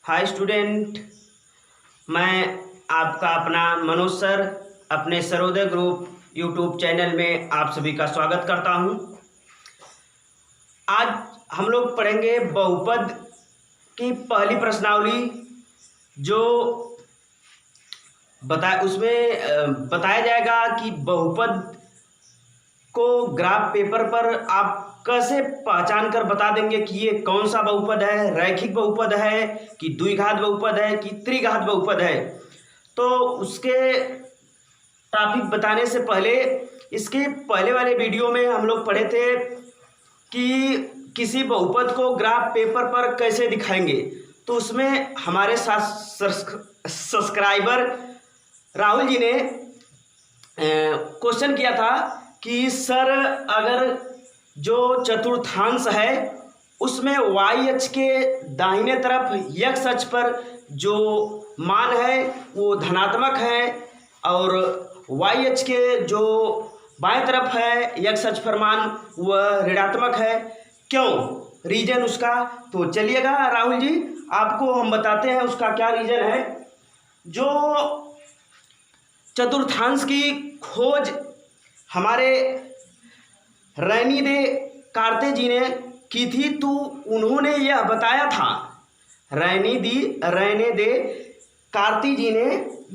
Hi student, मैं आपका अपना मनोज सर अपने सर्वोदय ग्रुप यूट्यूब चैनल में आप सभी का स्वागत करता हूं। आज हम लोग पढ़ेंगे बहुपद की पहली प्रश्नावली, जो बताया जाएगा कि बहुपद को ग्राफ पेपर पर आप कैसे पहचान कर बता देंगे कि ये कौन सा बहुपद है, रैखिक बहुपद है कि द्विघात बहुपद है कि त्रिघात बहुपद है। तो उसके टॉपिक बताने से पहले इसके पहले वाले वीडियो में हम लोग पढ़े थे कि किसी बहुपद को ग्राफ पेपर पर कैसे दिखाएंगे। तो उसमें हमारे साथ सब्सक्राइबर राहुल जी ने क्वेश्चन किया था कि सर, अगर जो चतुर्थांश है उसमें वाई अक्ष के दाहिने तरफ एक्स अक्ष पर जो मान है वो धनात्मक है और वाई अक्ष के जो बाएं तरफ है एक्स अक्ष पर मान वह ऋणात्मक है, क्यों, रीजन उसका। तो चलिएगा राहुल जी, आपको हम बताते हैं उसका क्या रीजन है। जो चतुर्थांश की खोज हमारे रैनी दे कार्ते जी ने की थी, तो उन्होंने यह बताया था, रैने दे कार्ती जी ने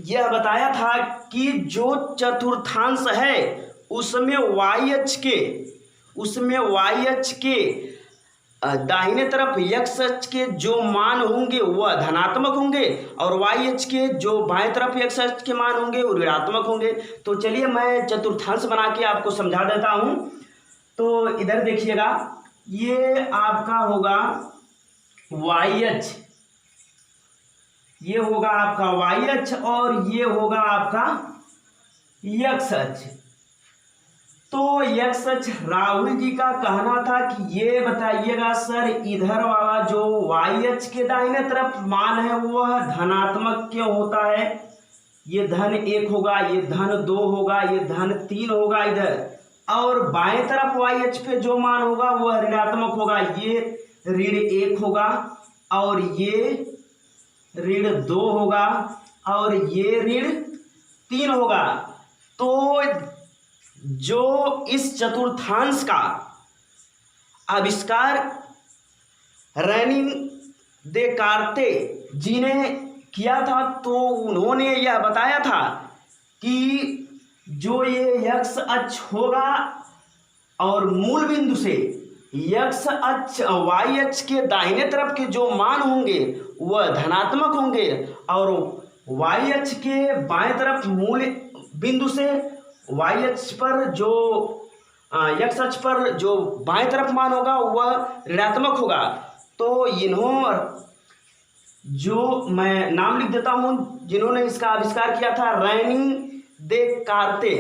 यह बताया था कि जो चतुर्थांश है उसमें वाई अक्ष के दाहिने तरफ एक्स अक्ष के जो मान होंगे वह धनात्मक होंगे और वाई अक्ष के जो बाएं तरफ एक्स अक्ष के मान होंगे वो ऋणात्मक होंगे। तो चलिए मैं चतुर्थांश बना के आपको समझा देता हूं। तो इधर देखिएगा, ये आपका होगा वाई अक्ष, ये होगा आपका वाई अक्ष और ये होगा आपका एक्स अक्ष। तो एक्स अक्ष राहुल जी का कहना था कि ये बताइएगा सर, इधर वाला जो वाई अक्ष के दाहिने तरफ मान है वह धनात्मक क्यों होता है। ये धन 1 होगा, ये धन 2 होगा, ये धन 3 होगा इधर, और बाएं तरफ वाई अक्ष पे जो मान होगा वह ऋणात्मक होगा। ये ऋण 1 होगा और ये ऋण 2 होगा और ये ऋण 3 होगा। तो जो इस चतुर्थांश का आविष्कार रैनी दे कार्ते जी ने किया था, तो उन्होंने यह बताया था कि जो ये एक्स अक्ष होगा और मूल बिंदु से एक्स अक्ष वाई अक्ष के दाहिने तरफ के जो मान होंगे वह धनात्मक होंगे और वाई अक्ष के बाएं तरफ मूल बिंदु से वाई अक्ष पर जो एक्स अक्ष पर जो बाएं तरफ मान होगा वह ऋणात्मक होगा। तो जो मैं नाम लिख देता हूं, जिन्होंने इसका आविष्कार किया था, रैनी दे कार्ते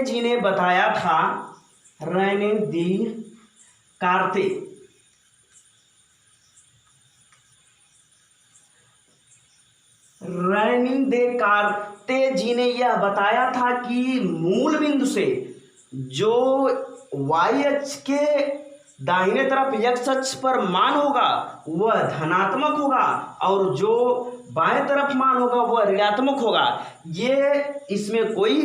जी ने बताया था, रैनी दे कार्ते जी ने यह बताया था कि मूल बिंदु से जो वाई अक्ष के दाहिने तरफ एक्स अक्ष पर मान होगा वह धनात्मक होगा और जो बाएं तरफ मान होगा वह ऋणात्मक होगा। ये इसमें कोई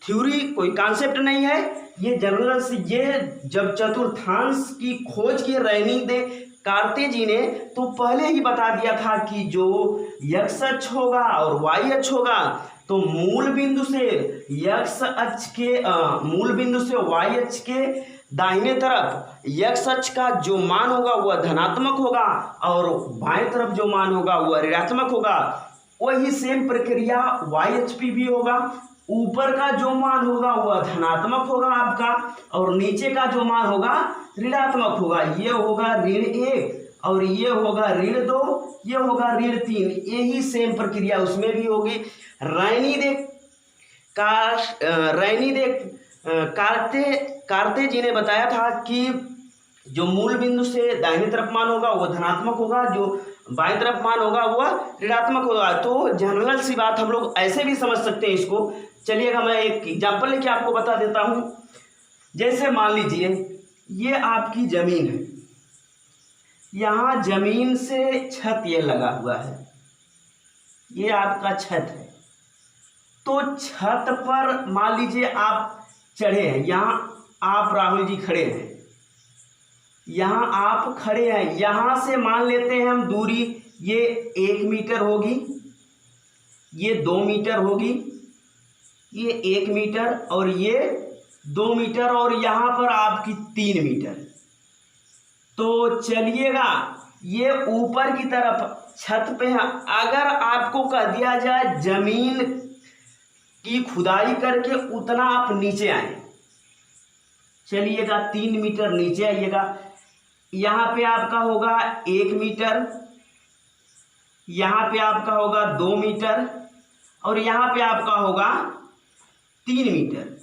थ्योरी, कोई कॉन्सेप्ट नहीं है, ये जनरल से, ये जब चतुर्थांश की खोज की रैनी दे कार्ते जी ने तो पहले ही बता दिया था कि जो एक्स अक्ष होगा और वाई अक्ष होगा, तो मूल बिंदु से वाई अक्ष के दाहिने तरफ एक्स अक्ष का जो मान होगा वह धनात्मक होगा और बाएं तरफ जो मान होगा वह ऋणात्मक होगा। वही सेम प्रक्रिया वाई अक्ष पे भी होगा, ऊपर का जो मान होगा वह धनात्मक होगा आपका और नीचे का जो मान होगा ऋणात्मक होगा। ये होगा ऋण 1 और ये होगा ऋण 2, ये होगा ऋण 3। यही सेम प्रक्रिया उसमें भी होगी। रैनी दे कार्ते जी ने बताया था कि जो मूल बिंदु से दाहिने तरफ मान होगा वह धनात्मक होगा, जो बाएं तरफ मान होगा वह ऋणात्मक होगा। तो जनरल सी बात हम लोग ऐसे भी समझ सकते हैं इसको। चलिएगा मैं एक एग्जाम्पल लेके आपको बता देता हूँ। जैसे मान लीजिए ये आपकी जमीन है, यहाँ जमीन से छत ये लगा हुआ है, ये आपका छत है। तो छत पर मान लीजिए आप चढ़े हैं, यहाँ आप राहुल जी खड़े हैं, यहाँ आप खड़े हैं, यहाँ से मान लेते हैं हम दूरी ये 1 मीटर होगी, ये 2 मीटर होगी, ये 1 मीटर और ये 2 मीटर और यहाँ पर आपकी 3 मीटर। तो चलिएगा ये ऊपर की तरफ छत पे है। अगर आपको कह दिया जाए जमीन की खुदाई करके उतना आप नीचे आए, चलिएगा 3 मीटर नीचे आइएगा, यहाँ पे आपका होगा 1 मीटर, यहाँ पे आपका होगा 2 मीटर और यहाँ पे आपका होगा 3 मीटर।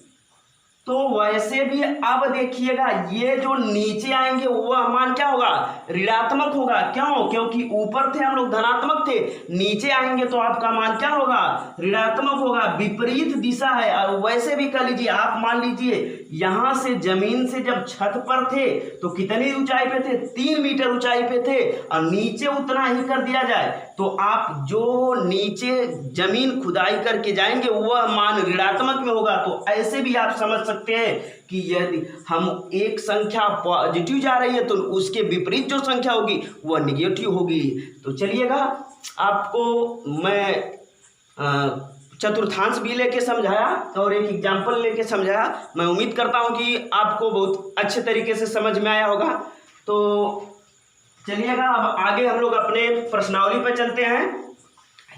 तो वैसे भी अब देखिएगा ये जो नीचे आएंगे वह मान क्या होगा, ऋणात्मक होगा। क्यों? क्योंकि ऊपर थे हम लोग धनात्मक थे, नीचे आएंगे तो आपका मान क्या होगा, ऋणात्मक होगा, विपरीत दिशा है। और वैसे भी कर लीजिए, आप मान लीजिए यहां से जमीन से जब छत पर थे तो कितनी ऊंचाई पे थे, 3 मीटर ऊंचाई पे थे, और नीचे उतना ही कर दिया जाए तो आप जो नीचे जमीन खुदाई करके जाएंगे वह मान ऋणात्मक में होगा। तो ऐसे भी आप समझ सकते हैं कि यदि हम एक संख्या पॉजिटिव जा रही है तो उसके विपरीत जो संख्या होगी वह निगेटिव होगी। तो चलिएगा आपको मैं चतुर्थांश भी लेके समझाया और एक एग्जाम्पल लेके समझाया। मैं उम्मीद करता हूं कि आपको बहुत अच्छे तरीके से समझ में आया होगा। तो चलिएगा अब आगे हम लोग अपने प्रश्नावली पर चलते हैं।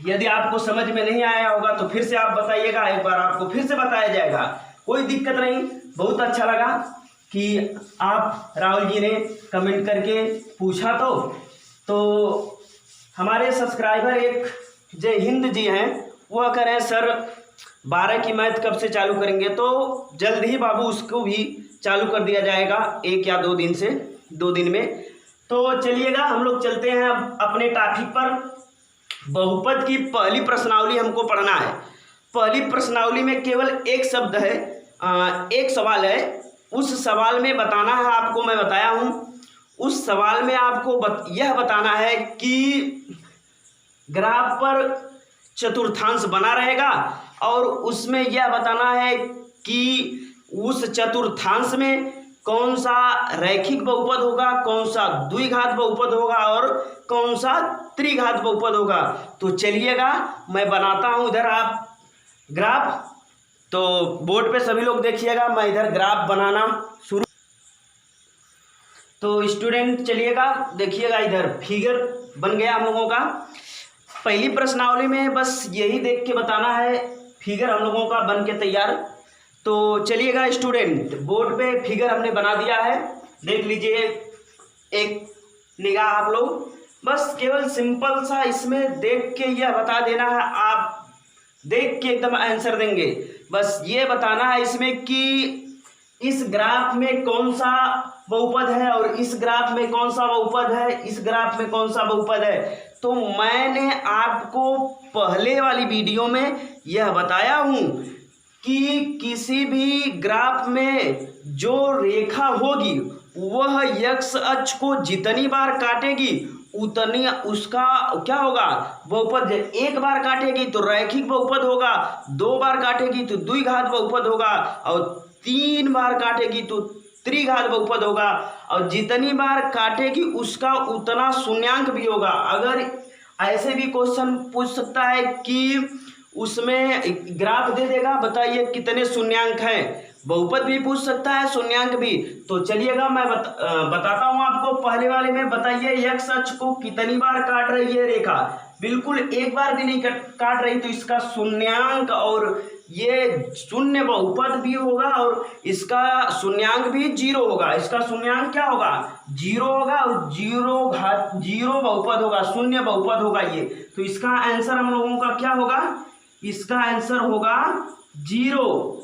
यदि आपको समझ में नहीं आया होगा तो फिर से आप बताइएगा, एक बार आपको फिर से बताया जाएगा, कोई दिक्कत नहीं। बहुत अच्छा लगा कि आप राहुल जी ने कमेंट करके पूछा। तो हमारे सब्सक्राइबर एक जय हिंद जी हैं, वह कह रहे हैं सर 12 की मैथ कब से चालू करेंगे। तो जल्द ही बाबू उसको भी चालू कर दिया जाएगा, 1 या 2 दिन में। तो चलिएगा हम लोग चलते हैं अब अपने टॉपिक पर। बहुपद की पहली प्रश्नावली हमको पढ़ना है। पहली प्रश्नावली में केवल एक शब्द है, एक सवाल है। उस सवाल में बताना है आपको, मैं बताया हूं, उस सवाल में आपको यह बताना है कि ग्राफ पर चतुर्थांश बना रहेगा और उसमें यह बताना है कि उस चतुर्थांश में कौन सा रैखिक बहुपद होगा, कौन सा द्विघात बहुपद होगा और कौन सा त्रिघात बहुपद होगा। तो चलिएगा मैं बनाता हूं इधर आप ग्राफ, तो बोर्ड पे सभी लोग देखिएगा, मैं इधर ग्राफ बनाना शुरू। तो स्टूडेंट चलिएगा देखिएगा, इधर फिगर बन गया हम लोगों का। पहली प्रश्नावली में बस यही देख के बताना है, फिगर हम लोगों का बन के तैयार। तो चलिएगा स्टूडेंट, बोर्ड पे फिगर हमने बना दिया है, देख लीजिए एक निगाह आप लोग। बस केवल सिंपल सा इसमें देख के यह बता देना है, आप देख के एकदम आंसर देंगे। बस ये बताना है इसमें कि इस ग्राफ में कौन सा बहुपद है और इस ग्राफ में कौन सा बहुपद है, इस ग्राफ में कौन सा बहुपद है। तो मैंने आपको पहले वाली वीडियो में यह बताया हूं कि किसी भी ग्राफ में जो रेखा होगी वह x अक्ष को जितनी बार काटेगी उतनी उसका क्या होगा, बहुपद। एक बार काटेगी तो रैखिक बहुपद होगा, 2 बार काटेगी तो द्विघात बहुपद होगा और 3 बार काटेगी तो त्रिघात बहुपद होगा, और जितनी बार काटेगी उसका उतना शून्यांक भी होगा। अगर ऐसे भी क्वेश्चन पूछ सकता है कि उसमें ग्राफ दे देगा, बताइए कितने शून्यांक हैं, बहुपद भी पूछ सकता है, शून्यांक भी। तो चलिएगा मैं बताता हूं आपको। पहले वाले में बताइए x अक्ष को कितनी बार काट रही है रेखा, बिल्कुल एक बार भी नहीं काट रही, तो इसका शून्यांक और ये शून्य बहुपद भी होगा और इसका शून्यांक भी 0 होगा। इसका शून्यांक क्या होगा, 0 होगा और 0 बहुपद होगा, शून्य बहुपद होगा ये। तो इसका आंसर हम लोगों का क्या होगा, इसका आंसर होगा 0।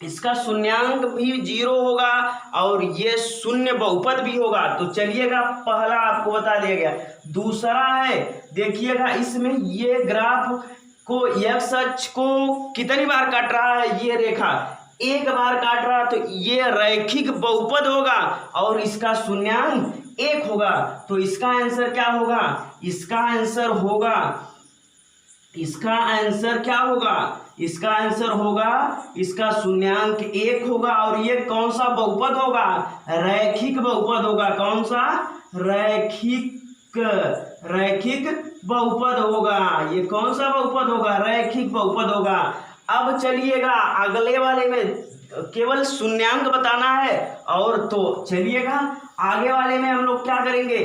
इसका शून्यांक भी 0 होगा और ये शून्य बहुपद भी होगा। तो चलिएगा पहला आपको बता दिया गया। दूसरा है, देखिएगा इसमें ये ग्राफ को x अक्ष को कितनी बार काट रहा है, ये रेखा एक बार काट रहा तो ये रैखिक बहुपद होगा और इसका शून्यांक 1 होगा। तो इसका आंसर क्या होगा? इसका आंसर होगा, इसका आंसर क्या होगा? इसका आंसर होगा, इसका शून्यांक 1 होगा और ये कौन सा बहुपद होगा? रैखिक बहुपद होगा। कौन सा? रैखिक बहुपद होगा। ये कौन सा बहुपद होगा? रैखिक बहुपद होगा। अब चलिएगा अगले वाले में केवल शून्यांक बताना है, और तो चलिएगा आगे वाले में हम लोग क्या करेंगे?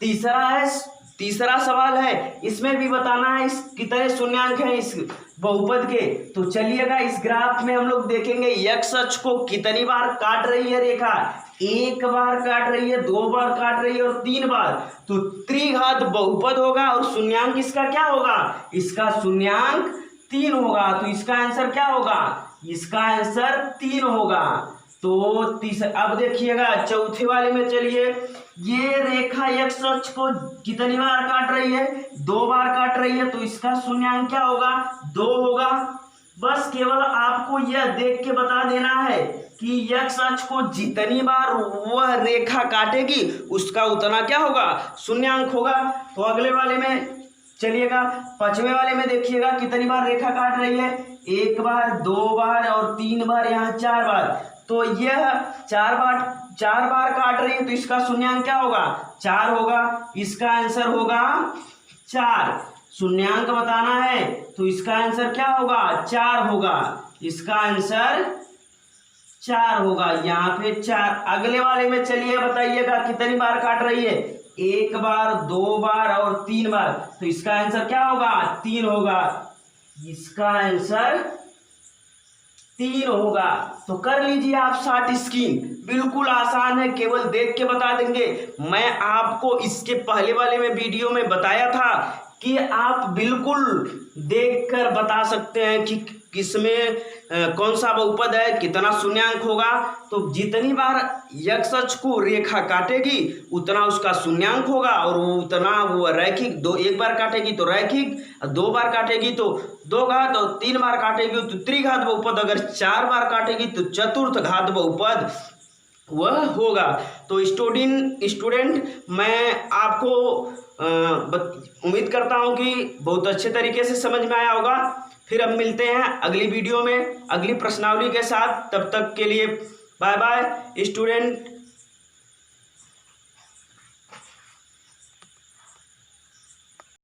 तीसरा सवाल है, इसमें भी बताना है इस कितने शून्यांक हैं इस बहुपद के। तो चलिएगा इस ग्राफ में हम लोग देखेंगे एक्स अक्ष को कितनी बार काट रही है रेखा। 1 बार काट रही है, 2 बार काट रही है और 3 बार। तो त्रिघात बहुपद होगा और शून्यांक इसका क्या होगा? इसका शून्यांक 3 होगा। तो इसका आंसर क्या होगा? इसका आंसर 3 होगा। तो अब देखिएगा चौथे वाले में चलिए, ये रेखा एक्स अक्ष को कितनी बार काट रही है? 2 बार काट रही है। तो इसका शून्यांक क्या होगा? 2 होगा। बस केवल आपको यह देख के बता देना है कि एक्स अक्ष को जितनी बार वह रेखा काटेगी उसका उतना क्या होगा? शून्यांक होगा। तो अगले वाले में चलिएगा, 5वें वाले में देखिएगा कितनी बार रेखा काट रही है? 1 बार, 2 बार और 3 बार, यहाँ 4 बार। तो यह 4 बार काट रही है, तो इसका शून्यांक क्या होगा? 4 होगा। इसका आंसर होगा 4। शून्यांक बताना है तो इसका आंसर क्या होगा? 4 होगा। इसका आंसर 4 होगा। यहाँ पे 4। अगले वाले में चलिए बताइएगा कितनी बार काट रही है? 1 बार, 2 बार और 3 बार। तो इसका आंसर क्या होगा? 3 होगा। इसका आंसर 3 होगा। तो कर लीजिए आप शॉर्ट स्कीम, बिल्कुल आसान है, केवल देख के बता देंगे। मैं आपको इसके पहले वाले में वीडियो में बताया था कि आप बिल्कुल देखकर बता सकते हैं कि किसमें कौन सा बहुपद है, कितना शून्यांक होगा। तो जितनी बार एक्स अक्ष को रेखा काटेगी उतना उसका शून्यांक होगा और उतना वो रैखिक। 1 बार काटेगी तो रैखिक, 2 बार काटेगी तो 2 घात और 3 बार काटेगी तो त्रिघात बहुपद, अगर 4 बार काटेगी तो चतुर्थ घात बहुपद वह होगा। तो स्टूडेंट मैं आपको उम्मीद करता हूं कि बहुत अच्छे तरीके से समझ में आया होगा। फिर अब मिलते हैं अगली वीडियो में अगली प्रश्नावली के साथ। तब तक के लिए बाय बाय स्टूडेंट।